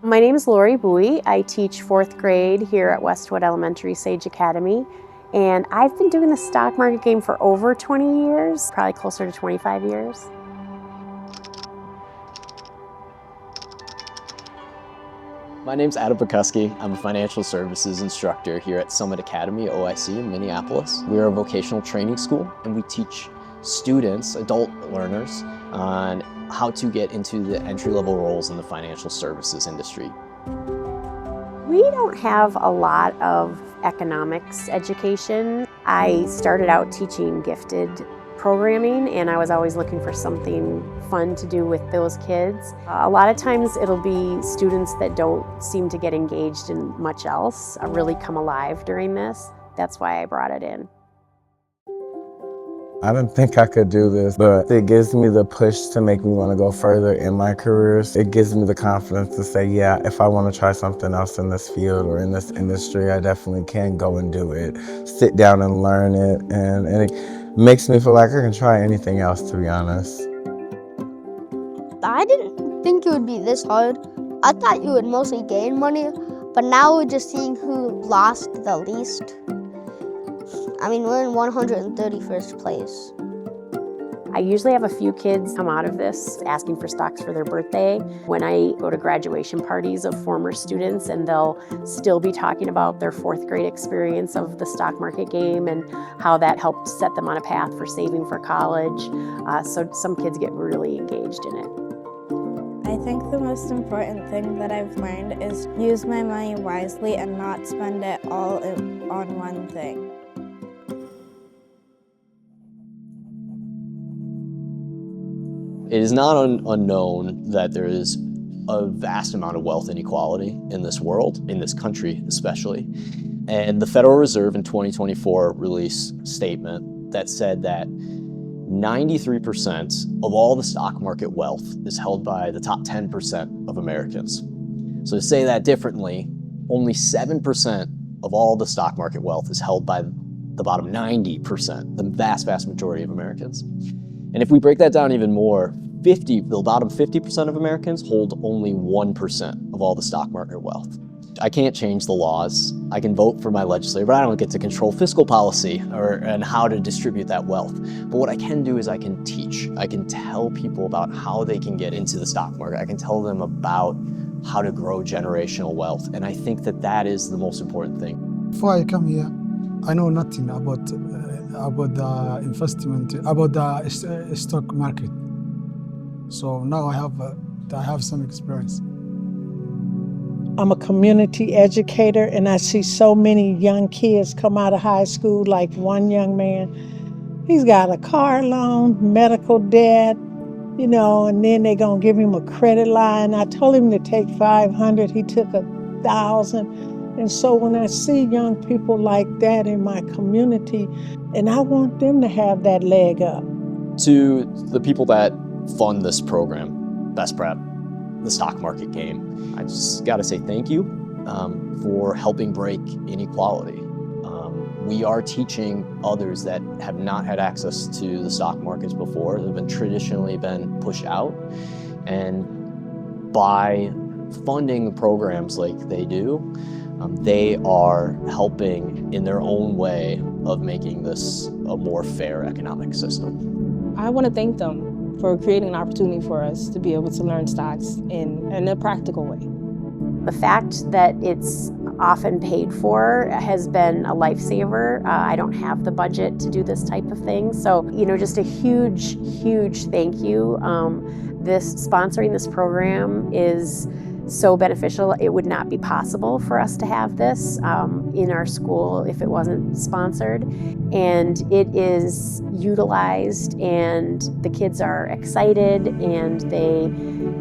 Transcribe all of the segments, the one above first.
My name is Lori Bowie. I teach 4th grade here at Westwood Sage Academy, and I've been doing the stock market game for over 20 years, probably closer to 25 years. My name's Adam Bukuski. I'm a financial services instructor here at Summit Academy OIC in Minneapolis. We're a vocational training school, and we teach students, adult learners, on how to get into the entry-level roles in the financial services industry. We don't have a lot of economics education. I started out teaching gifted programming, and I was always looking for something fun to do with those kids. A lot of times it'll be students that don't seem to get engaged in much else, really come alive during this. That's why I brought it in. I didn't think I could do this, but it gives me the push to make me want to go further in my career. It gives me the confidence to say, yeah, if I want to try something else in this field or in this industry, I definitely can go and do it. Sit down and learn it, and it makes me feel like I can try anything else, to be honest. I didn't think it would be this hard. I thought you would mostly gain money, but now we're just seeing who lost the least. I mean, we're in 131st place. I usually have a few kids come out of this asking for stocks for their birthday. When I go to graduation parties of former students, and they'll still be talking about their 4th grade experience of the stock market game and how that helped set them on a path for saving for college. So some kids get really engaged in it. I think the most important thing that I've learned is use my money wisely and not spend it all on one thing. It is not unknown that there is a vast amount of wealth inequality in this world, in this country especially. And the Federal Reserve in 2024 released a statement that said that 93% of all the stock market wealth is held by the top 10% of Americans. So to say that differently, only 7% of all the stock market wealth is held by the bottom 90%, the vast majority of Americans. And if we break that down even more, the bottom 50% of Americans hold only 1% of all the stock market wealth. I can't change the laws. I can vote for my legislator, but I don't get to control fiscal policy and how to distribute that wealth. But what I can do is I can teach. I can tell people about how they can get into the stock market. I can tell them about how to grow generational wealth. And I think that that is the most important thing. Before I come here, I know nothing about the investment, about the stock market. So now I have some experience. I'm a community educator, and I see so many young kids come out of high school, like one young man. He's got a car loan, medical debt, and then they're gonna give him a credit line. I told him to take $500, he took $1,000. And so when I see young people like that in my community, and I want them to have that leg up. To the people that fund this program, BestPrep, the stock market game, I just gotta say thank you for helping break inequality. We are teaching others that have not had access to the stock markets before, that have traditionally been pushed out. And by funding programs like they do, they are helping in their own way of making this a more fair economic system. I want to thank them for creating an opportunity for us to be able to learn stocks in a practical way. The fact that it's often paid for has been a lifesaver. I don't have the budget to do this type of thing. So, just a huge thank you. Sponsoring this program is so beneficial. It would not be possible for us to have this in our school if it wasn't sponsored. And it is utilized, and the kids are excited, and they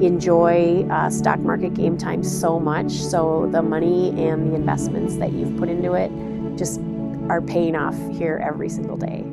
enjoy stock market game time so much. So the money and the investments that you've put into it just are paying off here every single day.